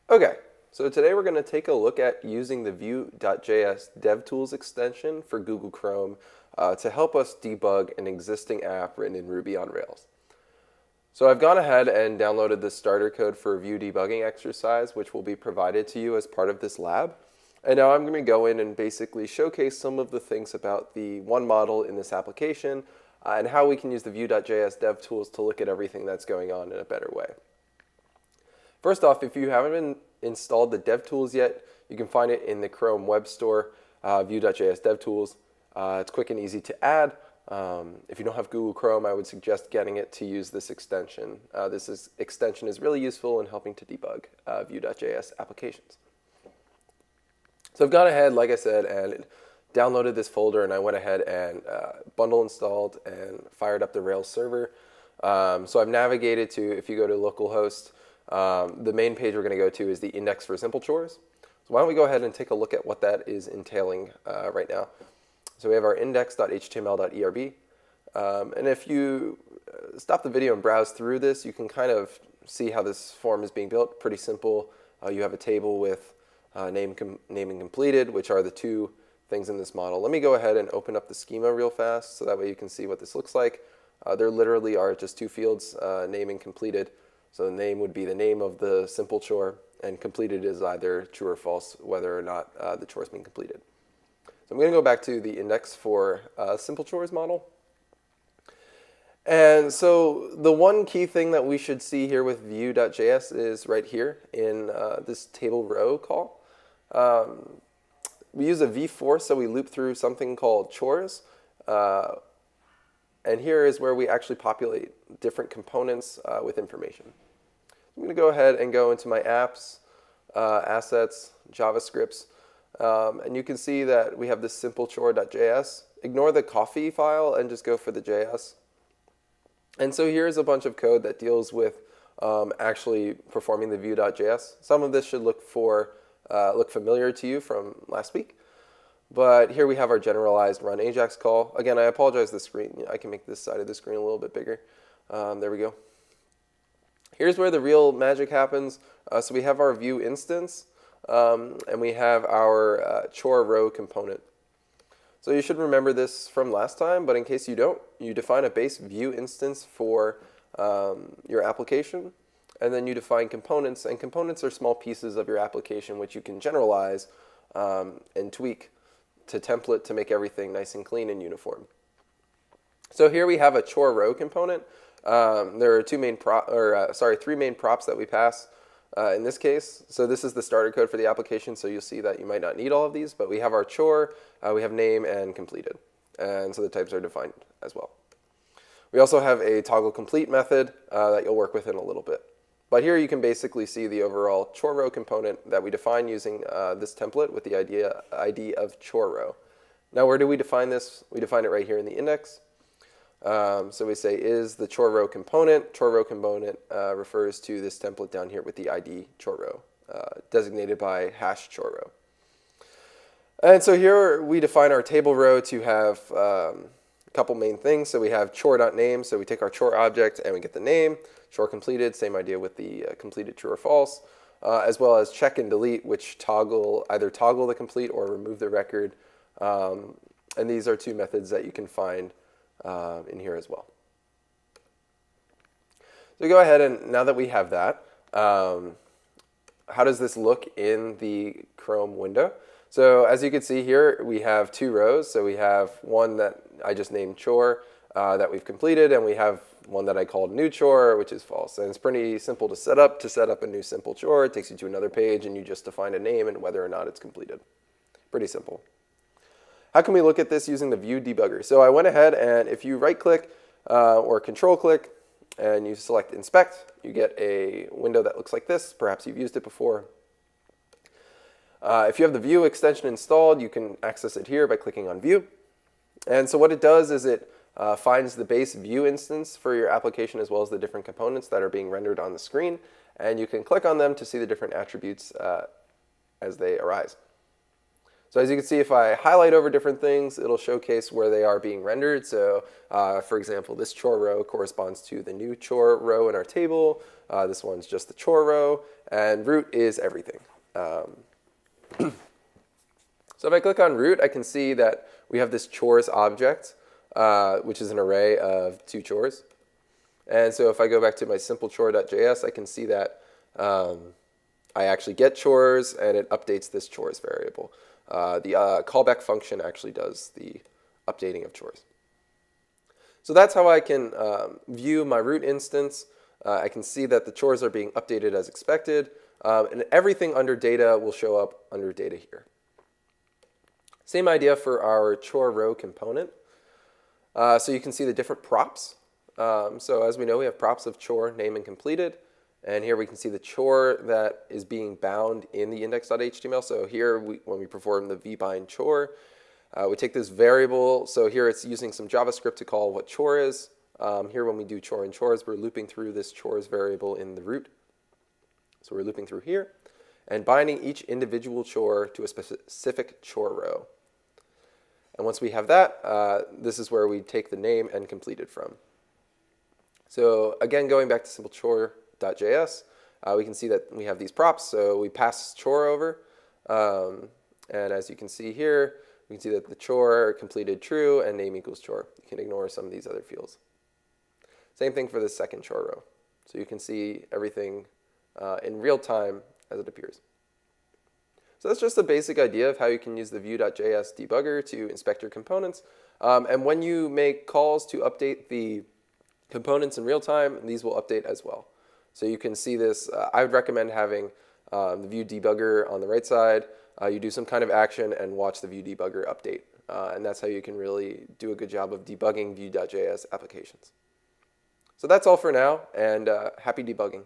Okay, so today we're going to take a look at using the Vue.js DevTools extension for Google Chrome to help us debug an existing app written in Ruby on Rails. So I've gone ahead and downloaded the starter code for Vue debugging exercise, which will be provided to you as part of this lab. And now I'm going to go in and basically showcase some of the things about the one model in this application and how we can use the Vue.js DevTools to look at everything that's going on in a better way. First off, if you haven't installed the DevTools yet, you can find it in the Chrome Web Store, Vue.js DevTools. It's quick and easy to add. If you don't have Google Chrome, I would suggest getting it to use this extension. This extension is really useful in helping to debug Vue.js applications. So I've gone ahead, like I said, and downloaded this folder, and I went ahead and bundle installed and fired up the Rails server. So I've navigated to, if you go to localhost, the main page we're going to go to is the index for simple chores. So why don't we go ahead and take a look at what that is entailing right now. So we have our index.html.erb. And if you stop the video and browse through this, you can kind of see how this form is being built. Pretty simple. You have a table with name and completed, which are the two things in this model. Let me go ahead and open up the schema real fast so that way you can see what this looks like. There literally are just two fields, name and completed. So the name would be the name of the simple chore, and completed is either true or false, whether or not the chore has been completed. So I'm going to go back to the index for simple chores model. And so the one key thing that we should see here with Vue.js is right here in this table row call. We use a v-for, so we loop through something called chores. And here is where we actually populate different components with information. I'm going to go ahead and go into my apps, assets, JavaScripts, and you can see that we have this simple chore.js. Ignore the coffee file and just go for the JS. And so here's a bunch of code that deals with actually performing the Vue.js. Some of this should look familiar to you from last week. But here we have our generalized run Ajax call. Again, I apologize the screen. I can make this side of the screen a little bit bigger. There we go. Here's where the real magic happens. So we have our Vue instance, and we have our chore row component. So you should remember this from last time, but in case you don't, you define a base Vue instance for your application, and then you define components. And components are small pieces of your application which you can generalize and tweak to template to make everything nice and clean and uniform. So here we have a chore row component. There are three main props that we pass in this case. So this is the starter code for the application, so you'll see that you might not need all of these, but we have our chore, we have name and completed. And so the types are defined as well. We also have a toggle complete method that you'll work with in a little bit. But here you can basically see the overall chore row component that we define using this template with the ID of chore row. Now where do we define this? We define it right here in the index. So we say is the chore row component. Chore row component refers to this template down here with the ID chore row, designated by hash chore row. And so here we define our table row to have a couple main things. So we have chore.name, so we take our chore object and we get the name. Chore completed, same idea with the completed true or false, as well as check and delete, which either toggle the complete or remove the record. And these are two methods that you can find in here as well. So go ahead and now that we have that, how does this look in the Chrome window? So as you can see here, we have two rows. So we have one that I just named chore that we've completed, and we have one that I called new chore, which is false. And it's pretty simple to set up a new simple chore. It takes you to another page, and you just define a name and whether or not it's completed. Pretty simple. How can we look at this using the Vue debugger? So I went ahead, and if you right-click or control-click and you select inspect, you get a window that looks like this. Perhaps you've used it before. If you have the Vue extension installed, you can access it here by clicking on Vue. And so what it does is it finds the base Vue instance for your application as well as the different components that are being rendered on the screen. And you can click on them to see the different attributes as they arise. So as you can see, if I highlight over different things, it'll showcase where they are being rendered. So for example, this chore row corresponds to the new chore row in our table. This one's just the chore row. and root is everything. So if I click on root, I can see that we have this chores object, which is an array of 2 chores. And so if I go back to my simple chore.js, I can see that I actually get chores, and it updates this chores variable. The callback function actually does the updating of chores. So that's how I can view my root instance. I can see that the chores are being updated as expected, and everything under data will show up under data here. Same idea for our chore row component. So you can see the different props. So as we know, we have props of chore, name, and completed. And here we can see the chore that is being bound in the index.html. So here, when we perform the vbind chore, we take this variable. So here it's using some JavaScript to call what chore is. Here when we do chore and chores, we're looping through this chores variable in the root. So we're looping through here and binding each individual chore to a specific chore row. And once we have that, this is where we take the name and completed from. So again, going back to simple chore.js, we can see that we have these props. So we pass chore over. And as you can see here, we can see that the chore completed true and name equals chore. You can ignore some of these other fields. Same thing for the second chore row. So you can see everything in real time as it appears. So that's just a basic idea of how you can use the Vue.js debugger to inspect your components. And when you make calls to update the components in real time, these will update as well. So you can see this. I would recommend having the Vue debugger on the right side. You do some kind of action and watch the Vue debugger update. And that's how you can really do a good job of debugging Vue.js applications. So that's all for now, and happy debugging.